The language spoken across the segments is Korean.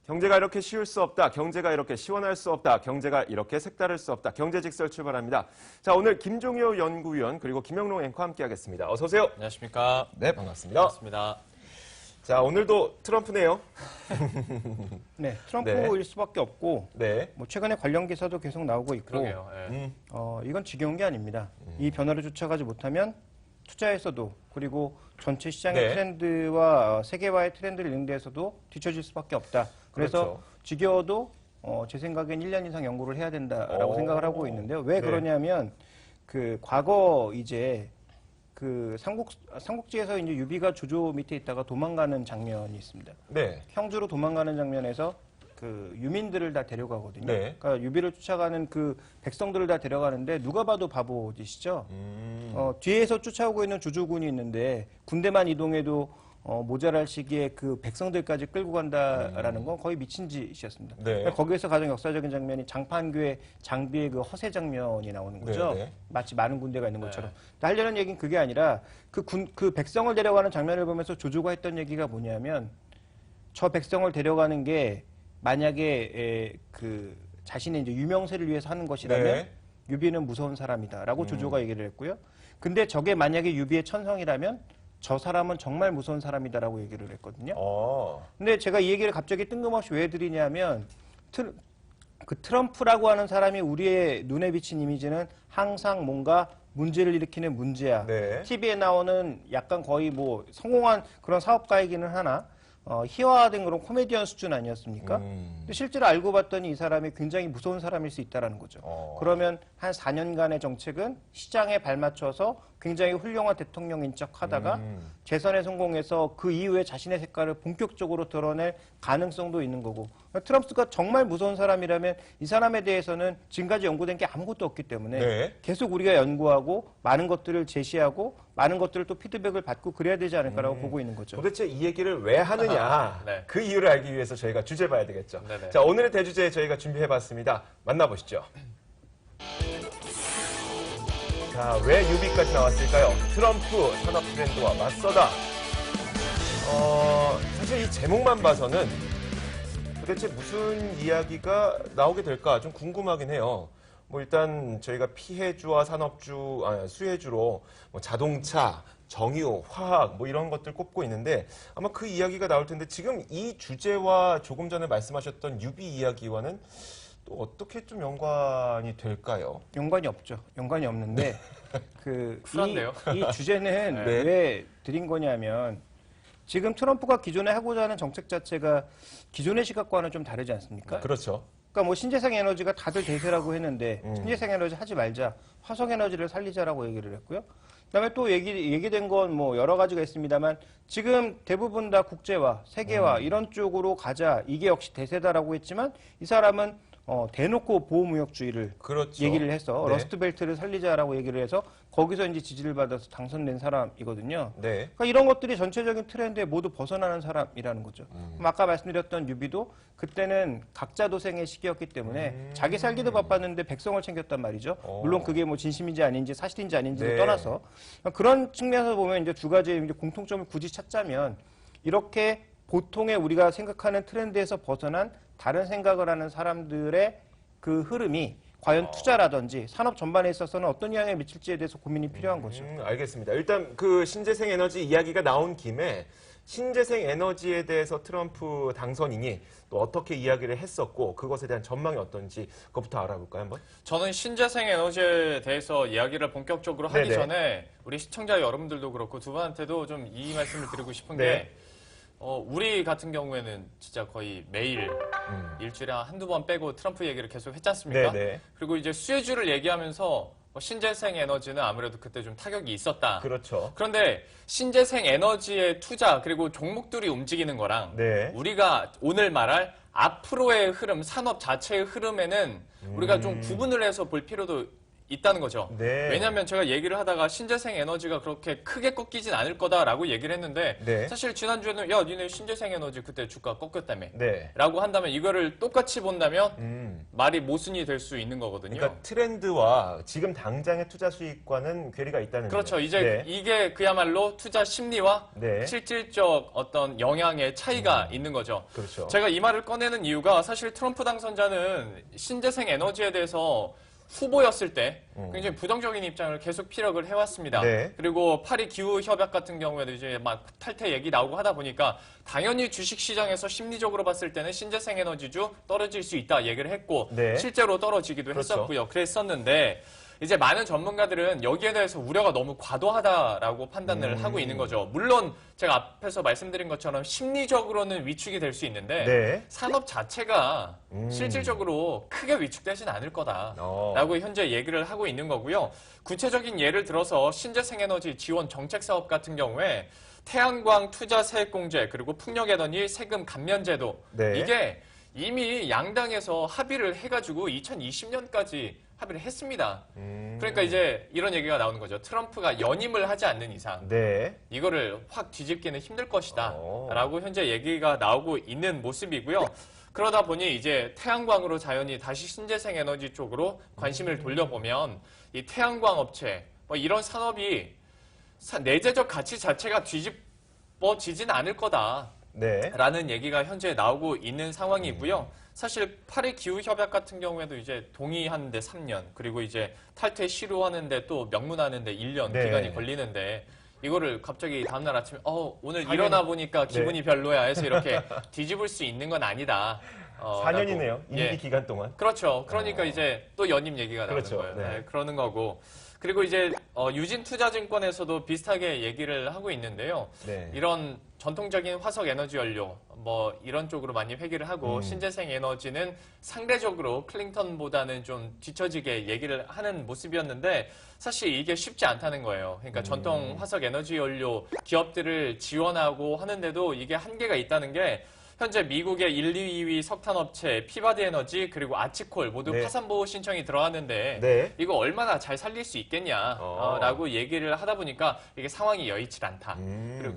경제가 이렇게 쉬울 수 없다. 경제가 이렇게 시원할 수 없다. 경제가 이렇게 색다를 수 없다. 경제직설 출발합니다. 자, 오늘 김종효 연구위원 그리고 김영롱 앵커 함께하겠습니다. 어서 오세요. 안녕하십니까. 네, 반갑습니다. 반갑습니다. 자, 오늘도 트럼프네요. 네, 트럼프일 네. 수밖에 없고, 네. 뭐 최근에 관련 기사도 계속 나오고 있고, 그러게요. 예. 이건 지겨운 게 아닙니다. 이 변화를 쫓아가지 못하면 투자에서도 그리고 전체 시장의 네. 트렌드와 세계화의 트렌드를 읽는 데에서도 뒤처질 수밖에 없다. 그래서 그렇죠. 지겨워도 제 생각엔 1년 이상 연구를 해야 된다라고 오. 생각을 하고 있는데요. 왜 네. 그러냐면 그 과거 이제 그 삼국지에서 이제 유비가 조조 밑에 있다가 도망가는 장면이 있습니다. 네. 형주로 도망가는 장면에서 그 유민들을 다 데려가거든요. 네. 그러니까 유비를 쫓아가는 그 백성들을 다 데려가는데 누가 봐도 바보짓이죠. 뒤에서 쫓아오고 있는 조조군이 있는데 군대만 이동해도 모자랄 시기에 그 백성들까지 끌고 간다라는 건 거의 미친 짓이었습니다. 네. 그러니까 거기에서 가장 역사적인 장면이 장판교의 장비의 그 허세 장면이 나오는 거죠. 네, 네. 마치 많은 군대가 있는 네. 것처럼. 하려는 얘기는 그게 아니라 그 백성을 데려가는 장면을 보면서 조조가 했던 얘기가 뭐냐면 저 백성을 데려가는 게 만약에 그 자신의 이제 유명세를 위해서 하는 것이라면 네. 유비는 무서운 사람이다라고 조조가 얘기를 했고요. 근데 저게 만약에 유비의 천성이라면 저 사람은 정말 무서운 사람이다라고 얘기를 했거든요. 근데 제가 이 얘기를 갑자기 뜬금없이 왜 드리냐면 그 트럼프라고 하는 사람이 우리의 눈에 비친 이미지는 항상 뭔가 문제를 일으키는 문제야. 네. TV에 나오는 약간 거의 뭐 성공한 그런 사업가이기는 하나 희화화된 그런 코미디언 수준 아니었습니까? 근데 실제로 알고 봤더니 이 사람이 굉장히 무서운 사람일 수 있다라는 거죠. 그러면 한 4년간의 정책은 시장에 발맞춰서 굉장히 훌륭한 대통령인 척 하다가 재선에 성공해서 그 이후에 자신의 색깔을 본격적으로 드러낼 가능성도 있는 거고 트럼프가 정말 무서운 사람이라면 이 사람에 대해서는 지금까지 연구된 게 아무것도 없기 때문에 네. 계속 우리가 연구하고 많은 것들을 제시하고 많은 것들을 또 피드백을 받고 그래야 되지 않을까라고 보고 있는 거죠. 도대체 이 얘기를 왜 하느냐. 네. 그 이유를 알기 위해서 저희가 주제 봐야 되겠죠. 네네. 자, 오늘의 대주제 저희가 준비해봤습니다. 만나보시죠. 자, 왜 유비까지 나왔을까요? 트럼프 산업 트렌드와 맞서다. 사실 이 제목만 봐서는 도대체 무슨 이야기가 나오게 될까 좀 궁금하긴 해요. 뭐 일단 저희가 피해주와 수혜주로 뭐 자동차, 정유, 화학 뭐 이런 것들 꼽고 있는데 아마 그 이야기가 나올 텐데 지금 이 주제와 조금 전에 말씀하셨던 유비 이야기와는 또 어떻게 좀 연관이 될까요? 연관이 없죠. 연관이 없는데 쿨한데요? 이 주제는 네. 왜 드린 거냐면 지금 트럼프가 기존에 하고자 하는 정책 자체가 기존의 시각과는 좀 다르지 않습니까? 그렇죠. 그러니까 뭐 신재생 에너지가 다들 대세라고 했는데 신재생 에너지 하지 말자, 화석 에너지를 살리자라고 얘기를 했고요. 그다음에 또 얘기된 건 뭐 여러 가지가 있습니다만 지금 대부분 다 국제화, 세계화 이런 쪽으로 가자 이게 역시 대세다라고 했지만 이 사람은 대놓고 보호무역주의를 그렇죠. 얘기를 해서 네. 러스트벨트를 살리자라고 얘기를 해서 거기서 이제 지지를 받아서 당선된 사람이거든요. 네. 그러니까 이런 것들이 전체적인 트렌드에 모두 벗어나는 사람이라는 거죠. 그럼 아까 말씀드렸던 유비도 그때는 각자 도생의 시기였기 때문에 자기 살기도 바빴는데 백성을 챙겼단 말이죠. 물론 그게 뭐 진심인지 아닌지 사실인지 아닌지를 네. 떠나서 그런 측면에서 보면 이제 두 가지의 이제 공통점을 굳이 찾자면 이렇게 보통의 우리가 생각하는 트렌드에서 벗어난 다른 생각을 하는 사람들의 그 흐름이 과연 투자라든지 산업 전반에 있어서는 어떤 영향을 미칠지에 대해서 고민이 필요한 거죠. 알겠습니다. 일단 그 신재생 에너지 이야기가 나온 김에 신재생 에너지에 대해서 트럼프 당선인이 또 어떻게 이야기를 했었고 그것에 대한 전망이 어떤지 그것부터 알아볼까요 한번? 저는 신재생 에너지에 대해서 이야기를 본격적으로 하기 네네. 전에 우리 시청자 여러분들도 그렇고 두 분한테도 좀 이 말씀을 드리고 싶은 네. 게 우리 같은 경우에는 진짜 거의 매일 일주일에 한두 번 빼고 트럼프 얘기를 계속 했지 않습니까? 네네. 그리고 이제 수혜주를 얘기하면서 신재생 에너지는 아무래도 그때 좀 타격이 있었다. 그렇죠. 그런데 신재생 에너지의 투자 그리고 종목들이 움직이는 거랑 네. 우리가 오늘 말할 앞으로의 흐름, 산업 자체의 흐름에는 우리가 좀 구분을 해서 볼 필요도 있다는 거죠. 네. 왜냐하면 제가 얘기를 하다가 신재생 에너지가 그렇게 크게 꺾이진 않을 거다라고 얘기를 했는데 네. 사실 지난주에는 야 니네 신재생 에너지 그때 주가 꺾였다며 네. 라고 한다면 이거를 똑같이 본다면 말이 모순이 될 수 있는 거거든요. 그러니까 트렌드와 지금 당장의 투자 수익과는 괴리가 있다는 그렇죠. 거예요. 이제 네. 이게 그야말로 투자 심리와 네. 실질적 어떤 영향의 차이가 있는 거죠. 그렇죠. 제가 이 말을 꺼내는 이유가 사실 트럼프 당선자는 신재생 에너지에 대해서 후보였을 때 굉장히 부정적인 입장을 계속 피력을 해왔습니다. 네. 그리고 파리 기후 협약 같은 경우에도 이제 막 탈퇴 얘기 나오고 하다 보니까 당연히 주식 시장에서 심리적으로 봤을 때는 신재생 에너지주 떨어질 수 있다 얘기를 했고 네. 실제로 떨어지기도 그렇죠. 했었고요. 그랬었는데 이제 많은 전문가들은 여기에 대해서 우려가 너무 과도하다라고 판단을 하고 있는 거죠. 물론 제가 앞에서 말씀드린 것처럼 심리적으로는 위축이 될 수 있는데 네. 산업 자체가 실질적으로 크게 위축되진 않을 거다라고 현재 얘기를 하고 있는 거고요. 구체적인 예를 들어서 신재생에너지 지원 정책 사업 같은 경우에 태양광 투자 세액공제 그리고 풍력에너지 세금 감면제도 네. 이게 이미 양당에서 합의를 해가지고 2020년까지 합의를 했습니다. 그러니까 이제 이런 얘기가 나오는 거죠. 트럼프가 연임을 하지 않는 이상 네. 이거를 확 뒤집기는 힘들 것이다 오. 라고 현재 얘기가 나오고 있는 모습이고요. 그러다 보니 이제 태양광으로 자연히 다시 신재생 에너지 쪽으로 관심을 돌려보면 이 태양광 업체 뭐 이런 산업이 내재적 가치 자체가 뒤집어지진 않을 거다. 네. 라는 얘기가 현재 나오고 있는 상황이고요. 사실 파리 기후 협약 같은 경우에도 이제 동의하는데 3년, 그리고 이제 탈퇴 시료하는데 또 명문하는데 1년 네. 기간이 걸리는데 이거를 갑자기 다음날 아침에 오늘 당연히- 일어나 보니까 기분이 네. 별로야 해서 이렇게 뒤집을 수 있는 건 아니다. 4년이네요. 라고. 임기 예. 기간 동안. 그렇죠. 그러니까 이제 또 연임 얘기가 나오는 그렇죠. 거예요. 네. 네, 그러는 거고. 그리고 이제 유진투자증권에서도 비슷하게 얘기를 하고 있는데요. 네. 이런 전통적인 화석 에너지 연료 뭐 이런 쪽으로 많이 회귀를 하고 신재생 에너지는 상대적으로 클린턴보다는 좀 뒤처지게 얘기를 하는 모습이었는데 사실 이게 쉽지 않다는 거예요. 그러니까 전통 화석 에너지 연료 기업들을 지원하고 하는데도 이게 한계가 있다는 게 현재 미국의 1, 2위 석탄업체 피바드 에너지 그리고 아치콜 모두 네. 파산보호 신청이 들어왔는데 네. 이거 얼마나 잘 살릴 수 있겠냐라고 얘기를 하다 보니까 이게 상황이 여의치 않다. 그리고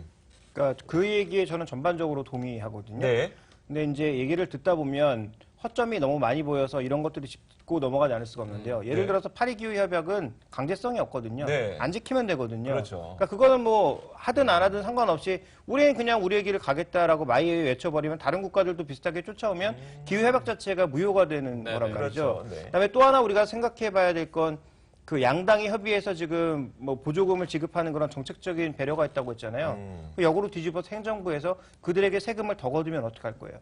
그러니까 그 얘기에 저는 전반적으로 동의하거든요. 네. 근데 이제 얘기를 듣다 보면 허점이 너무 많이 보여서 이런 것들이 짚고 넘어가지 않을 수가 없는데요. 예를 네. 들어서 파리 기후 협약은 강제성이 없거든요. 네. 안 지키면 되거든요. 그렇죠. 그러니까 그거는 뭐 하든 안 하든 상관없이 우리는 그냥 우리의 길을 가겠다라고 마이웨이 외쳐버리면 다른 국가들도 비슷하게 쫓아오면 기후 협약 자체가 무효가 되는 네, 거란 네. 말이죠. 그렇죠. 네. 그다음에 또 하나 우리가 생각해봐야 될 건 그 양당이 협의해서 지금 뭐 보조금을 지급하는 그런 정책적인 배려가 있다고 했잖아요. 그 역으로 뒤집어서 행정부에서 그들에게 세금을 더 거두면 어떡할 거예요?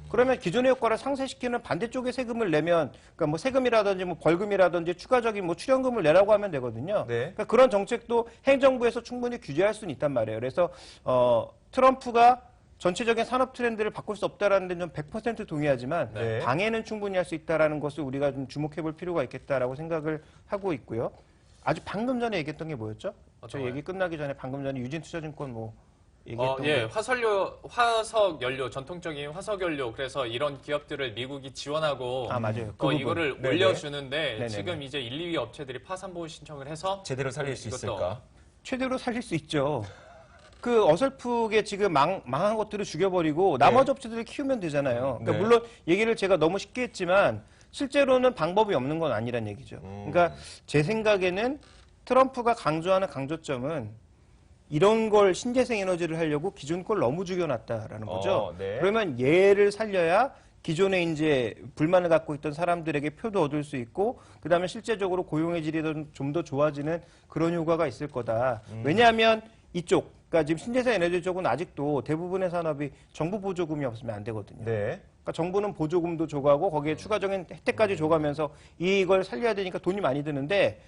그러면 기존의 효과를 상쇄시키는 반대쪽에 세금을 내면, 그러니까 뭐 세금이라든지 뭐 벌금이라든지 추가적인 뭐 출연금을 내라고 하면 되거든요. 네. 그러니까 그런 정책도 행정부에서 충분히 규제할 수는 있단 말이에요. 그래서 트럼프가 전체적인 산업 트렌드를 바꿀 수 없다라는 데는 좀 100% 동의하지만 네. 방해는 충분히 할 수 있다라는 것을 우리가 좀 주목해 볼 필요가 있겠다라고 생각을 하고 있고요. 아주 방금 전에 얘기했던 게 뭐였죠? 저 어떤 얘기 끝나기 전에 방금 전에 유진투자증권 뭐 얘기했던 예, 거. 화석 연료, 전통적인 화석 연료. 그래서 이런 기업들을 미국이 지원하고 아, 맞아요. 그 또 부분. 이거를 네네. 올려주는데 네네네. 지금 이제 1, 2위 업체들이 파산보호 신청을 해서 제대로 살릴 수 이것도- 있을까? 최대로 살릴 수 있죠. 그 어설프게 지금 망한 것들을 죽여버리고 나머지 업체들을 키우면 되잖아요. 그러니까 네. 물론 얘기를 제가 너무 쉽게 했지만 실제로는 방법이 없는 건 아니란 얘기죠. 그러니까 제 생각에는 트럼프가 강조하는 강조점은 이런 걸 신재생 에너지를 하려고 기존 걸 너무 죽여놨다라는 거죠. 네. 그러면 얘를 살려야 기존에 이제 불만을 갖고 있던 사람들에게 표도 얻을 수 있고 그다음에 실제적으로 고용의 질이 좀 더 좋아지는 그런 효과가 있을 거다. 왜냐하면 이쪽 그러니까 지금 신재생 에너지 쪽은 아직도 대부분의 산업이 정부 보조금이 없으면 안 되거든요. 네. 그러니까 정부는 보조금도 줘가고 거기에 추가적인 혜택까지 줘가면서 이걸 살려야 되니까 돈이 많이 드는데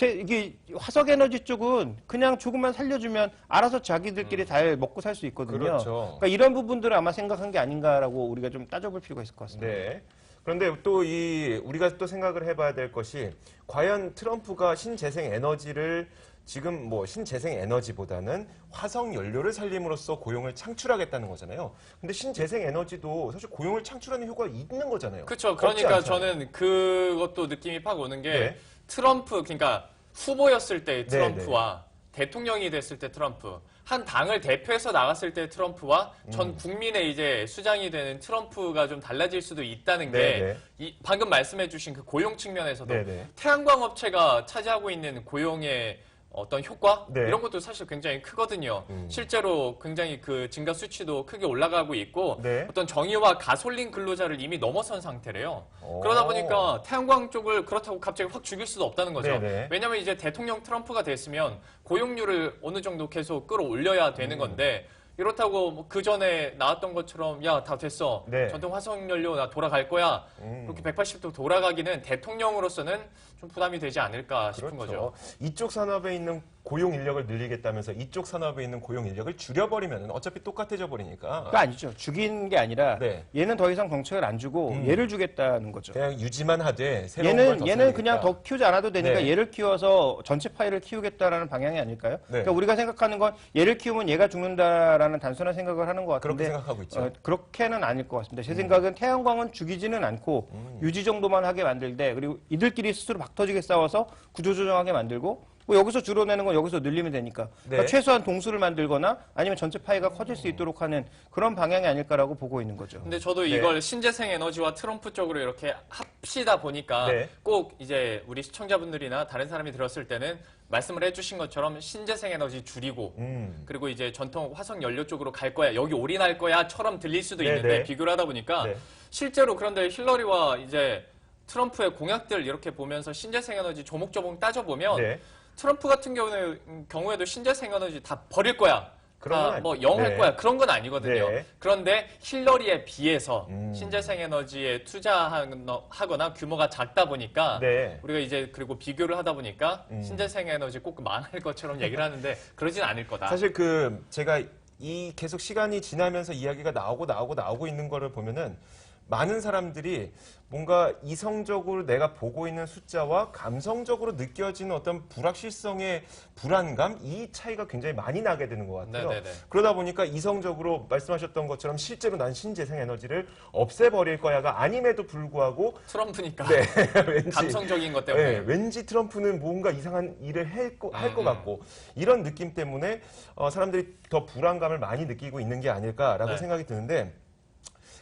이게 화석 에너지 쪽은 그냥 조금만 살려주면 알아서 자기들끼리 잘 먹고 살 수 있거든요. 그렇죠. 그러니까 이런 부분들을 아마 생각한 게 아닌가라고 우리가 좀 따져볼 필요가 있을 것 같습니다. 네. 그런데 또 우리가 또 생각을 해봐야 될 것이 과연 트럼프가 신재생 에너지를 지금 뭐 신재생 에너지보다는 화석 연료를 살림으로써 고용을 창출하겠다는 거잖아요. 근데 신재생 에너지도 사실 고용을 창출하는 효과가 있는 거잖아요. 그렇죠. 그러니까 없지 않잖아요. 저는 그것도 느낌이 팍 오는 게 네. 트럼프, 그러니까 후보였을 때 네, 트럼프와 대통령이 됐을 때 트럼프, 한 당을 대표해서 나갔을 때 트럼프와 전 국민의 이제 수장이 되는 트럼프가 좀 달라질 수도 있다는 게 방금 말씀해주신 그 고용 측면에서도 네네. 태양광 업체가 차지하고 있는 고용의 어떤 효과 네. 이런 것도 사실 굉장히 크거든요. 실제로 굉장히 그 증가 수치도 크게 올라가고 있고 네. 어떤 정의와 가솔린 근로자를 이미 넘어선 상태래요. 그러다 보니까 태양광 쪽을 그렇다고 갑자기 확 죽일 수도 없다는 거죠. 네네. 왜냐하면 이제 대통령 트럼프가 됐으면 고용률을 어느 정도 계속 끌어올려야 되는 건데 이렇다고 그 전에 나왔던 것처럼 야, 다 됐어. 네. 전통 화석연료 나 돌아갈 거야. 그렇게 180도 돌아가기는 대통령으로서는 좀 부담이 되지 않을까 싶은 거죠. 이쪽 산업에 있는 고용 인력을 늘리겠다면서 이쪽 산업에 있는 고용 인력을 줄여버리면 어차피 똑같아져 버리니까. 그거 아니죠. 죽이는 게 아니라 네. 얘는 더 이상 정책을 안 주고 얘를 주겠다는 거죠. 그냥 유지만 하되 새로운 걸 더 얘는 그냥 더 키우지 않아도 되니까 네. 얘를 키워서 전체 파이를 키우겠다라는 방향이 아닐까요? 네. 그러니까 우리가 생각하는 건 얘를 키우면 얘가 죽는다라는 단순한 생각을 하는 것 그렇게 같은데 생각하고 있죠. 그렇게는 아닐 것 같습니다. 제 생각은 태양광은 죽이지는 않고 유지 정도만 하게 만들되 그리고 이들끼리 스스로 막 터지게 싸워서 구조조정하게 만들고 뭐 여기서 줄어내는 건 여기서 늘리면 되니까 그러니까 네. 최소한 동수를 만들거나 아니면 전체 파이가 커질 수 있도록 하는 그런 방향이 아닐까라고 보고 있는 거죠. 근데 저도 이걸 신재생 에너지와 트럼프 쪽으로 이렇게 합시다 보니까 네. 꼭 이제 우리 시청자분들이나 다른 사람이 들었을 때는 말씀을 해주신 것처럼 신재생 에너지 줄이고 그리고 이제 전통 화석 연료 쪽으로 갈 거야 여기 올인할 거야처럼 들릴 수도 네, 있는데 네. 비교를 하다 보니까 네. 실제로 그런데 힐러리와 이제 트럼프의 공약들 이렇게 보면서 신재생 에너지 조목조목 따져보면 네. 트럼프 같은 경우에도 신재생 에너지 다 버릴 거야. 그런 건 뭐 영 할 네. 거야. 그런 건 아니거든요. 네. 그런데 힐러리에 비해서 신재생 에너지에 투자하거나 규모가 작다 보니까 네. 우리가 이제 그리고 비교를 하다 보니까 신재생 에너지 꼭 망할 것처럼 얘기를 하는데 그러진 않을 거다. 사실 제가 이 계속 시간이 지나면서 이야기가 나오고 있는 거를 보면은 많은 사람들이 뭔가 이성적으로 내가 보고 있는 숫자와 감성적으로 느껴지는 어떤 불확실성의 불안감 이 차이가 굉장히 많이 나게 되는 것 같아요. 네네네. 그러다 보니까 이성적으로 말씀하셨던 것처럼 실제로 난 신재생 에너지를 없애버릴 거야가 아님에도 불구하고 트럼프니까 네, 왠지 감성적인 것 때문에 네, 왠지 트럼프는 뭔가 이상한 일을 할 것 같고 이런 느낌 때문에 사람들이 더 불안감을 많이 느끼고 있는 게 아닐까라고 네. 생각이 드는데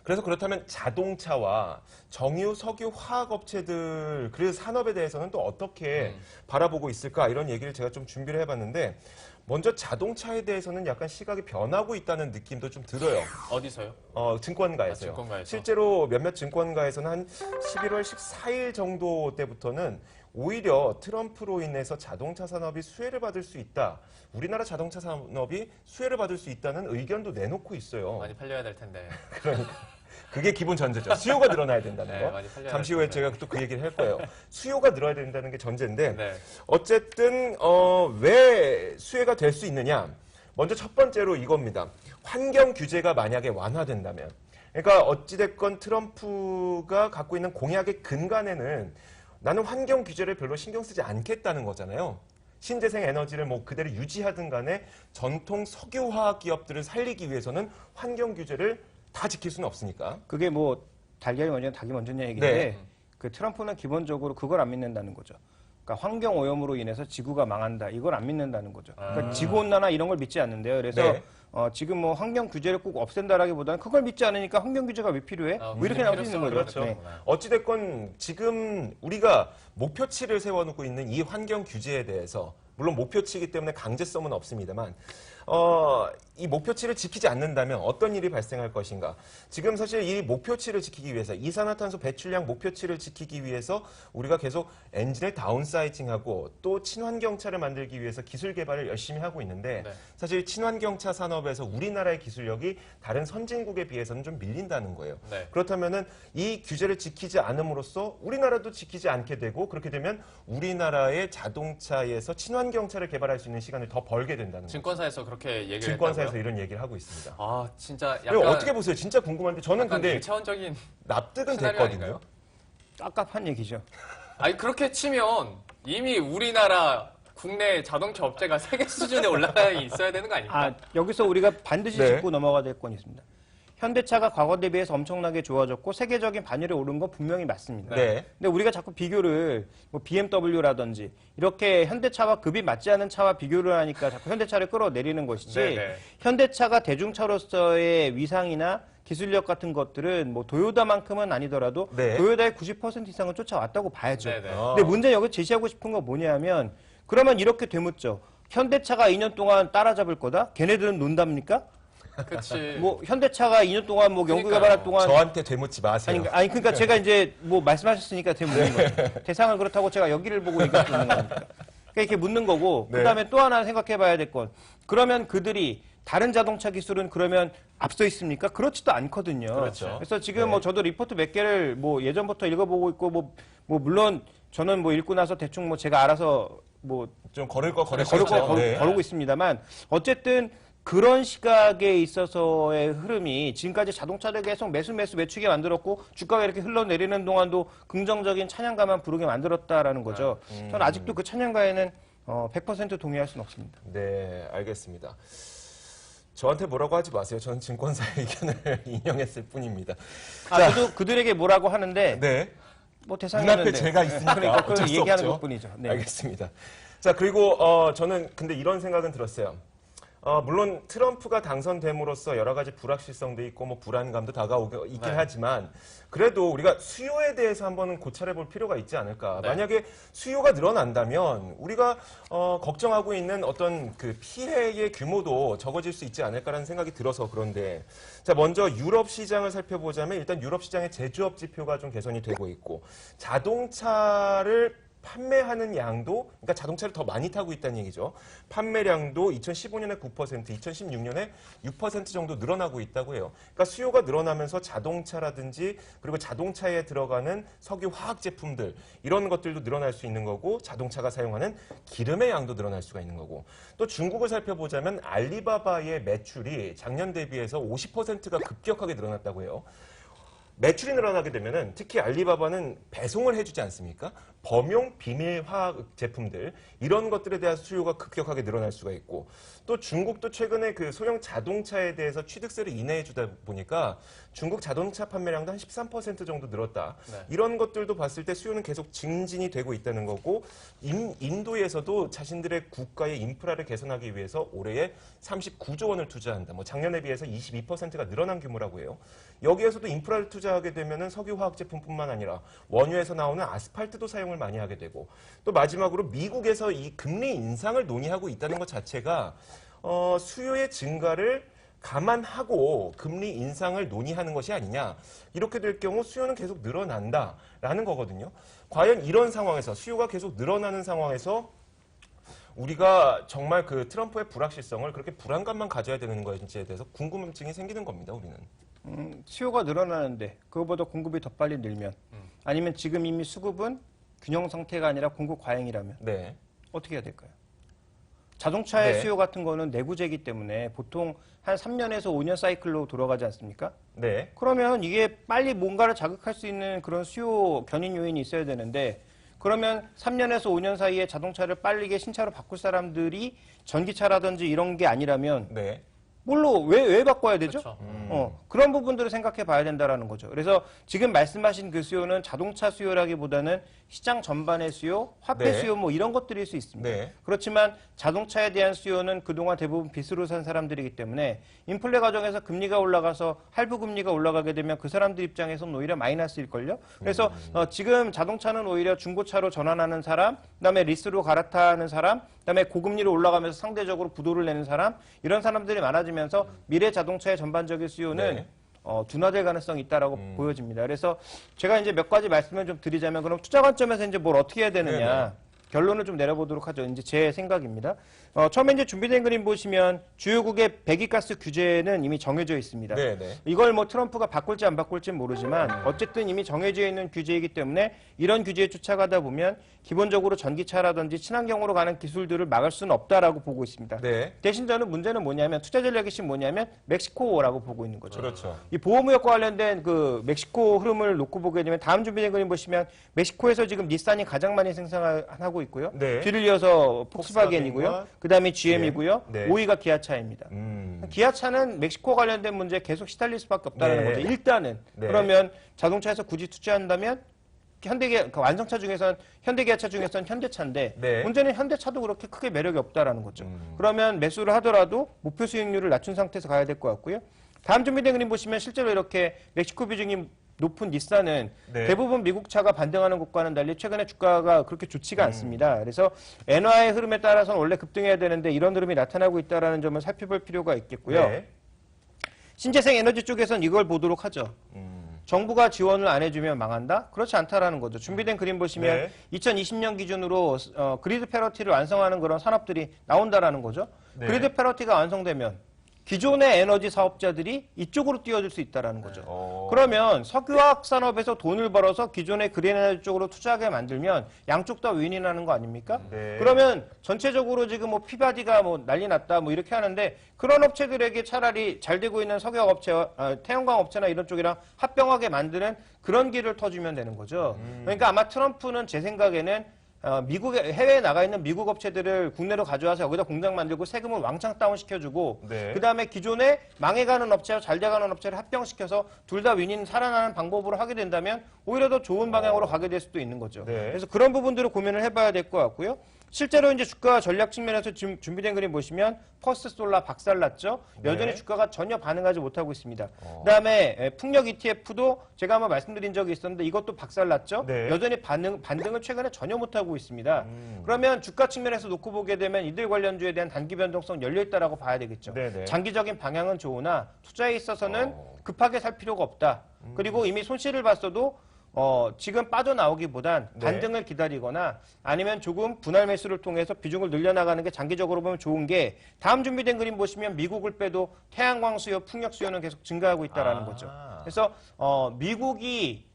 그래서 그렇다면 자동차와 정유, 석유, 화학 업체들 그 산업에 대해서는 또 어떻게 바라보고 있을까 이런 얘기를 제가 좀 준비를 해봤는데 먼저 자동차에 대해서는 약간 시각이 변하고 있다는 느낌도 좀 들어요. 어디서요? 증권가에서요. 증권가에서. 실제로 몇몇 증권가에서는 한 11월 14일 정도 때부터는 오히려 트럼프로 인해서 자동차 산업이 수혜를 받을 수 있다. 우리나라 자동차 산업이 수혜를 받을 수 있다는 의견도 내놓고 있어요. 많이 팔려야 될 텐데. 그게 기본 전제죠. 수요가 늘어나야 된다는 네, 거. 많이 팔려야 잠시 될 후에 텐데. 제가 또 그 얘기를 할 거예요. 수요가 늘어야 된다는 게 전제인데 네. 어쨌든 왜 수혜가 될 수 있느냐. 먼저 첫 번째로 이겁니다. 환경 규제가 만약에 완화된다면. 그러니까 어찌됐건 트럼프가 갖고 있는 공약의 근간에는 나는 환경 규제를 별로 신경 쓰지 않겠다는 거잖아요. 신재생 에너지를 뭐 그대로 유지하든 간에 전통 석유화학 기업들을 살리기 위해서는 환경 규제를 다 지킬 수는 없으니까. 그게 뭐 달걀이 먼저 닭이 먼저냐 얘기인데 네. 그 트럼프는 기본적으로 그걸 안 믿는다는 거죠. 그러니까 환경 오염으로 인해서 지구가 망한다. 이걸 안 믿는다는 거죠. 그러니까 지구 온난화 이런 걸 믿지 않는데요. 그래서 네. 지금 뭐 환경 규제를 꼭 없앤다라기보다는 그걸 믿지 않으니까 환경 규제가 왜 필요해? 뭐 이렇게 나올 수 있는 거죠. 그렇죠. 네. 어찌됐건 지금 우리가 목표치를 세워놓고 있는 이 환경 규제에 대해서 물론 목표치이기 때문에 강제성은 없습니다만 이 목표치를 지키지 않는다면 어떤 일이 발생할 것인가. 지금 사실 이 목표치를 지키기 위해서 이산화탄소 배출량 목표치를 지키기 위해서 우리가 계속 엔진을 다운사이징하고 또 친환경차를 만들기 위해서 기술 개발을 열심히 하고 있는데 네. 사실 친환경차 산업에서 우리나라의 기술력이 다른 선진국에 비해서는 좀 밀린다는 거예요. 네. 그렇다면은 이 규제를 지키지 않음으로써 우리나라도 지키지 않게 되고 그렇게 되면 우리나라의 자동차에서 친환경차를 개발할 수 있는 시간을 더 벌게 된다는 거죠. 증권사에서 그렇게 얘기를 증권사에서 했다고요? 이런 얘기를 하고 있습니다. 아, 진짜 이거 약간 어떻게 보세요? 진짜 궁금한데 저는 약간 근데 일차원적인 납득은 시나리오 됐거든요. 아닌가요? 깝깝한 얘기죠. 아니 그렇게 치면 이미 우리나라 국내 자동차 업체가 세계 수준에 올라가 있어야 되는 거 아닙니까? 아, 여기서 우리가 반드시 네. 짚고 넘어가야 될 건 있습니다. 현대차가 과거 대비해서 엄청나게 좋아졌고 세계적인 반열에 오른 건 분명히 맞습니다. 네. 근데 우리가 자꾸 비교를 뭐 BMW라든지 이렇게 현대차와 급이 맞지 않은 차와 비교를 하니까 자꾸 현대차를 끌어내리는 것이지 네네. 현대차가 대중차로서의 위상이나 기술력 같은 것들은 뭐 도요다만큼은 아니더라도 네. 도요다의 90% 이상은 쫓아왔다고 봐야죠. 네네. 근데 문제는 여기 제시하고 싶은 건 뭐냐면 그러면 이렇게 되묻죠. 현대차가 2년 동안 따라잡을 거다? 걔네들은 논답니까? 그렇지. 뭐 현대차가 2년 동안 뭐 연구 그러니까요. 개발할 동안 저한테 되묻지 마세요. 아니 그러니까 제가 이제 뭐 말씀하셨으니까 되묻는 거죠. 대상을 그렇다고 제가 여기를 보고 얘기할 수 있는 겁니까? 그러니까 이렇게 묻는 거고 네. 그다음에 또 하나 생각해봐야 될 건 그러면 그들이 다른 자동차 기술은 그러면 앞서 있습니까? 그렇지도 않거든요. 그렇죠. 그래서 지금 네. 뭐 저도 리포트 몇 개를 뭐 예전부터 읽어보고 있고 뭐 물론 저는 뭐 읽고 나서 대충 뭐 제가 알아서 뭐 좀 걸을 거 거르고 네. 거르고 있습니다만 어쨌든 그런 시각에 있어서의 흐름이 지금까지 자동차를 계속 매수매축에 만들었고 주가가 이렇게 흘러내리는 동안도 긍정적인 찬양가만 부르게 만들었다라는 거죠. 저는 아직도 그 찬양가에는 100% 동의할 수는 없습니다. 네, 알겠습니다. 저한테 뭐라고 하지 마세요. 저는 증권사의 의견을 인용했을 뿐입니다. 아, 저도 그들에게 뭐라고 하는데 네. 뭐 대상이 눈앞에 있는데. 제가 있으니까 그러니까 그걸 어쩔 수 얘기하는 없죠. 것뿐이죠. 네. 알겠습니다. 자, 그리고 저는 근데 이런 생각은 들었어요. 물론 트럼프가 당선됨으로써 여러 가지 불확실성도 있고 뭐 불안감도 다가오고 있긴 네. 하지만 그래도 우리가 수요에 대해서 한번 고찰해 볼 필요가 있지 않을까. 네. 만약에 수요가 늘어난다면 우리가 걱정하고 있는 어떤 그 피해의 규모도 적어질 수 있지 않을까라는 생각이 들어서 그런데 자, 먼저 유럽 시장을 살펴보자면 일단 유럽 시장의 제조업 지표가 좀 개선이 되고 있고 자동차를 판매하는 양도, 그러니까 자동차를 더 많이 타고 있다는 얘기죠. 판매량도 2015년에 9%, 2016년에 6% 정도 늘어나고 있다고 해요. 그러니까 수요가 늘어나면서 자동차라든지 그리고 자동차에 들어가는 석유 화학 제품들 이런 것들도 늘어날 수 있는 거고 자동차가 사용하는 기름의 양도 늘어날 수가 있는 거고 또 중국을 살펴보자면 알리바바의 매출이 작년 대비해서 50%가 급격하게 늘어났다고 해요. 매출이 늘어나게 되면은 특히 알리바바는 배송을 해주지 않습니까? 범용 비밀 화학 제품들 이런 것들에 대한 수요가 급격하게 늘어날 수가 있고 또 중국도 최근에 그 소형 자동차에 대해서 취득세를 인하해 주다 보니까 중국 자동차 판매량도 한 13% 정도 늘었다. 네. 이런 것들도 봤을 때 수요는 계속 증진이 되고 있다는 거고 인도에서도 자신들의 국가의 인프라를 개선하기 위해서 올해에 39조 원을 투자한다. 뭐 작년에 비해서 22%가 늘어난 규모라고 해요. 여기에서도 인프라를 투자하게 되면은 석유 화학 제품뿐만 아니라 원유에서 나오는 아스팔트도 사용을 많이 하게 되고 또 마지막으로 미국에서 이 금리 인상을 논의하고 있다는 것 자체가 수요의 증가를 감안하고 금리 인상을 논의하는 것이 아니냐. 이렇게 될 경우 수요는 계속 늘어난다라는 거거든요. 과연 이런 상황에서 수요가 계속 늘어나는 상황에서 우리가 정말 그 트럼프의 불확실성을 그렇게 불안감만 가져야 되는 것인지에 대해서 궁금증이 생기는 겁니다. 우리는. 수요가 늘어나는데 그거보다 공급이 더 빨리 늘면 아니면 지금 이미 수급은 균형 상태가 아니라 공급 과잉이라면 네. 어떻게 해야 될까요? 자동차의 네. 수요 같은 거는 내구재이기 때문에 보통 한 3년에서 5년 사이클로 돌아가지 않습니까? 네. 그러면 이게 빨리 뭔가를 자극할 수 있는 그런 수요 견인 요인이 있어야 되는데 그러면 3년에서 5년 사이에 자동차를 빠르게 신차로 바꿀 사람들이 전기차라든지 이런 게 아니라면 네. 뭘로 왜 바꿔야 되죠? 그렇죠. 그런 부분들을 생각해 봐야 된다라는 거죠. 그래서 지금 말씀하신 그 수요는 자동차 수요라기보다는 시장 전반의 수요, 화폐 네. 수요 뭐 이런 것들일 수 있습니다. 네. 그렇지만 자동차에 대한 수요는 그동안 대부분 빚으로 산 사람들이기 때문에 인플레 과정에서 금리가 올라가서 할부 금리가 올라가게 되면 그 사람들 입장에서는 오히려 마이너스일걸요. 그래서 지금 자동차는 오히려 중고차로 전환하는 사람, 그다음에 리스로 갈아타는 사람, 그다음에 고금리로 올라가면서 상대적으로 부도를 내는 사람 이런 사람들이 많아지면서 미래 자동차의 전반적인 수요는 네. 둔화될 가능성이 있다라고 보여집니다. 그래서 제가 이제 몇 가지 말씀을 좀 드리자면 그럼 투자 관점에서 이제 뭘 어떻게 해야 되느냐 네네. 결론을 좀 내려보도록 하죠. 이제 제 생각입니다. 처음에 이제 준비된 그림 보시면 주요국의 배기가스 규제는 이미 정해져 있습니다. 네, 네. 이걸 뭐 트럼프가 바꿀지 안 바꿀지는 모르지만 어쨌든 이미 정해져 있는 규제이기 때문에 이런 규제에 쫓아가다 보면 기본적으로 전기차라든지 친환경으로 가는 기술들을 막을 수는 없다라고 보고 있습니다. 네. 대신 저는 문제는 뭐냐면 투자 전략의 핵심 뭐냐면 멕시코라고 보고 있는 거죠. 그렇죠. 이 보호무역과 관련된 그 멕시코 흐름을 놓고 보게 되면 다음 준비된 그림 보시면 멕시코에서 지금 닛산이 가장 많이 생산하고 하고 있고요. 네. 뒤를 이어서 폭스바겐이고요. 그다음에 GM이고요. 네. 5위가 기아차입니다. 기아차는 멕시코 관련된 문제에 계속 시달릴 수밖에 없다는 네. 거죠. 일단은. 네. 그러면 자동차에서 굳이 투자한다면 완성차 중에선 현대기아차 중에서는 현대차인데 네. 문제는 현대차도 그렇게 크게 매력이 없다라는 거죠. 그러면 매수를 하더라도 목표 수익률을 낮춘 상태에서 가야 될 것 같고요. 다음 준비된 그림 보시면 실제로 이렇게 멕시코 비중이 높은 닛산은 네. 대부분 미국 차가 반등하는 것과는 달리 최근에 주가가 그렇게 좋지가 않습니다. 그래서 엔화의 흐름에 따라서는 원래 급등해야 되는데 이런 흐름이 나타나고 있다는 점을 살펴볼 필요가 있겠고요. 네. 신재생 에너지 쪽에서는 이걸 보도록 하죠. 정부가 지원을 안 해주면 망한다? 그렇지 않다라는 거죠. 준비된 그림 보시면 네. 2020년 기준으로 그리드 패러티를 완성하는 그런 산업들이 나온다라는 거죠. 네. 그리드 패러티가 완성되면 기존의 에너지 사업자들이 이쪽으로 뛰어들 수 있다라는 거죠. 그러면 석유화학 산업에서 돈을 벌어서 기존의 그린 에너지 쪽으로 투자하게 만들면 양쪽 다 윈윈하는 거 아닙니까? 네. 그러면 전체적으로 지금 뭐 피바디가 뭐 난리 났다 뭐 이렇게 하는데 그런 업체들에게 차라리 잘 되고 있는 석유화학 업체, 태양광 업체나 이런 쪽이랑 합병하게 만드는 그런 길을 터주면 되는 거죠. 그러니까 아마 트럼프는 제 생각에는 미국에 해외에 나가 있는 미국 업체들을 국내로 가져와서 여기다 공장 만들고 세금을 왕창 다운시켜주고 네. 그다음에 기존에 망해가는 업체와 잘 돼가는 업체를 합병시켜서 둘 다 윈윈 살아나는 방법으로 하게 된다면 오히려 더 좋은 방향으로 가게 될 수도 있는 거죠. 네. 그래서 그런 부분들을 고민을 해봐야 될 것 같고요. 실제로 이제 주가 전략 측면에서 지금 준비된 그림 보시면 퍼스트솔라 박살났죠. 여전히 네. 주가가 전혀 반응하지 못하고 있습니다. 그다음에 풍력 ETF도 제가 한번 말씀드린 적이 있었는데 이것도 박살났죠. 네. 여전히 반등을 최근에 전혀 못하고 있습니다. 그러면 주가 측면에서 놓고 보게 되면 이들 관련주에 대한 단기 변동성 열려있다라고 봐야 되겠죠. 네네. 장기적인 방향은 좋으나 투자에 있어서는 급하게 살 필요가 없다. 그리고 이미 손실을 봤어도 지금 빠져나오기보단 네. 반등을 기다리거나 아니면 조금 분할 매수를 통해서 비중을 늘려나가는 게 장기적으로 보면 좋은 게 다음 준비된 그림 보시면 미국을 빼도 태양광 수요, 풍력 수요는 계속 증가하고 있다는 거죠. 그래서 미국이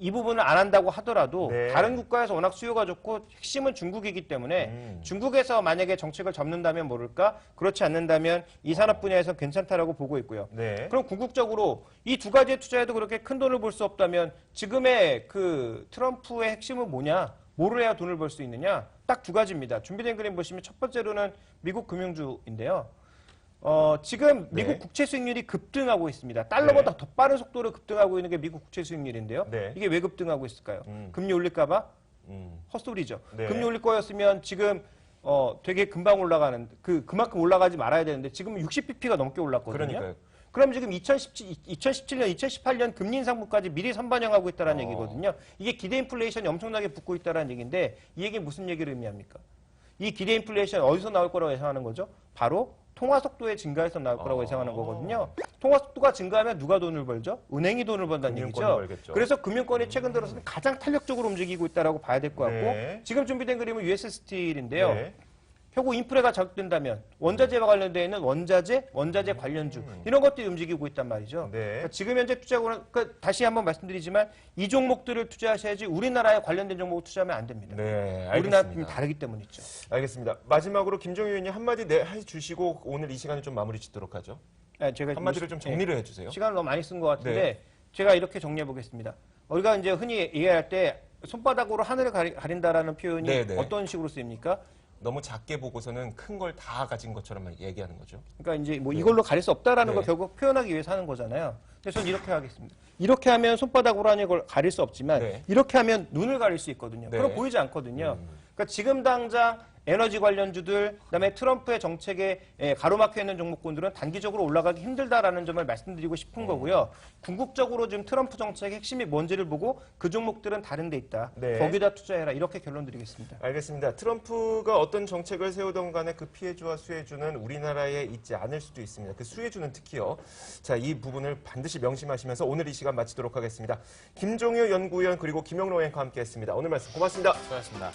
이 부분을 안 한다고 하더라도 네. 다른 국가에서 워낙 수요가 좋고 핵심은 중국이기 때문에 중국에서 만약에 정책을 접는다면 모를까 그렇지 않는다면 이 산업 분야에서 괜찮다라고 보고 있고요. 네. 그럼 궁극적으로 이 두 가지에 투자해도 그렇게 큰 돈을 벌 수 없다면 지금의 그 트럼프의 핵심은 뭐냐? 뭐를 해야 돈을 벌 수 있느냐? 딱 두 가지입니다. 준비된 그림 보시면 첫 번째로는 미국 금융주인데요. 지금 미국 네. 국채 수익률이 급등하고 있습니다. 달러보다 더 빠른 속도로 급등하고 있는 게 미국 국채 수익률인데요. 네. 이게 왜 급등하고 있을까요? 금리 올릴까봐? 헛소리죠. 네. 금리 올릴 거였으면 지금 되게 금방 올라가는 그만큼 올라가지 말아야 되는데 지금 60bp가 넘게 올랐거든요. 그러니까요. 그럼 지금 2017년, 2018년 금리 인상분까지 미리 선반영하고 있다는 얘기거든요. 이게 기대 인플레이션이 엄청나게 붙고 있다는 얘기인데 이 얘기는 무슨 얘기를 의미합니까? 이 기대 인플레이션 어디서 나올 거라고 예상하는 거죠? 바로 통화 속도의 증가에서 나올 거라고 예상하는 거거든요. 통화 속도가 증가하면 누가 돈을 벌죠? 은행이 돈을 번다는 금융권이 얘기죠. 벌겠죠. 그래서 금융권이 최근 들어서는 가장 탄력적으로 움직이고 있다고 봐야 될 것 같고 네. 지금 준비된 그림은 US 스틸인데요. 네. 결국 인프레가 자극된다면 원자재와 관련되어 있는 원자재 관련주 이런 것들이 움직이고 있단 말이죠. 네. 그러니까 지금 현재 투자고는 다시 한번 말씀드리지만 이 종목들을 투자하셔야지 우리나라에 관련된 종목을 투자하면 안 됩니다. 네, 우리나라 알겠습니다. 좀 다르기 때문이죠. 알겠습니다. 마지막으로 김종희 의원님 한마디 해주시고 오늘 이 시간을 좀 마무리 짓도록 하죠. 제가 한마디를 좀 정리를 해주세요. 시간을 너무 많이 쓴 것 같은데 네. 제가 이렇게 정리해 보겠습니다. 우리가 이제 흔히 얘기할 때 손바닥으로 하늘을 가린다라는 표현이 네, 네. 어떤 식으로 쓰입니까? 너무 작게 보고서는 큰 걸 다 가진 것처럼 얘기하는 거죠. 그러니까 이제 뭐 이걸로 가릴 수 없다라는 네. 걸 결국 표현하기 위해서 하는 거잖아요. 그래서 저는 이렇게 하겠습니다. 이렇게 하면 손바닥으로 하는 걸 가릴 수 없지만 네. 이렇게 하면 눈을 가릴 수 있거든요. 네. 그럼 보이지 않거든요. 그러니까 지금 당장 에너지 관련주들, 그다음에 트럼프의 정책에 가로막혀 있는 종목군들은 단기적으로 올라가기 힘들다라는 점을 말씀드리고 싶은 거고요. 궁극적으로 지금 트럼프 정책의 핵심이 뭔지를 보고 그 종목들은 다른 데 있다. 네. 거기다 투자해라. 이렇게 결론 드리겠습니다. 알겠습니다. 트럼프가 어떤 정책을 세우던 간에 그 피해주와 수혜주는 우리나라에 있지 않을 수도 있습니다. 그 수혜주는 특히요. 자, 이 부분을 반드시 명심하시면서 오늘 이 시간 마치도록 하겠습니다. 김종효 연구위원 그리고 김영로 앵커와 함께했습니다. 오늘 말씀 고맙습니다. 수고하셨습니다.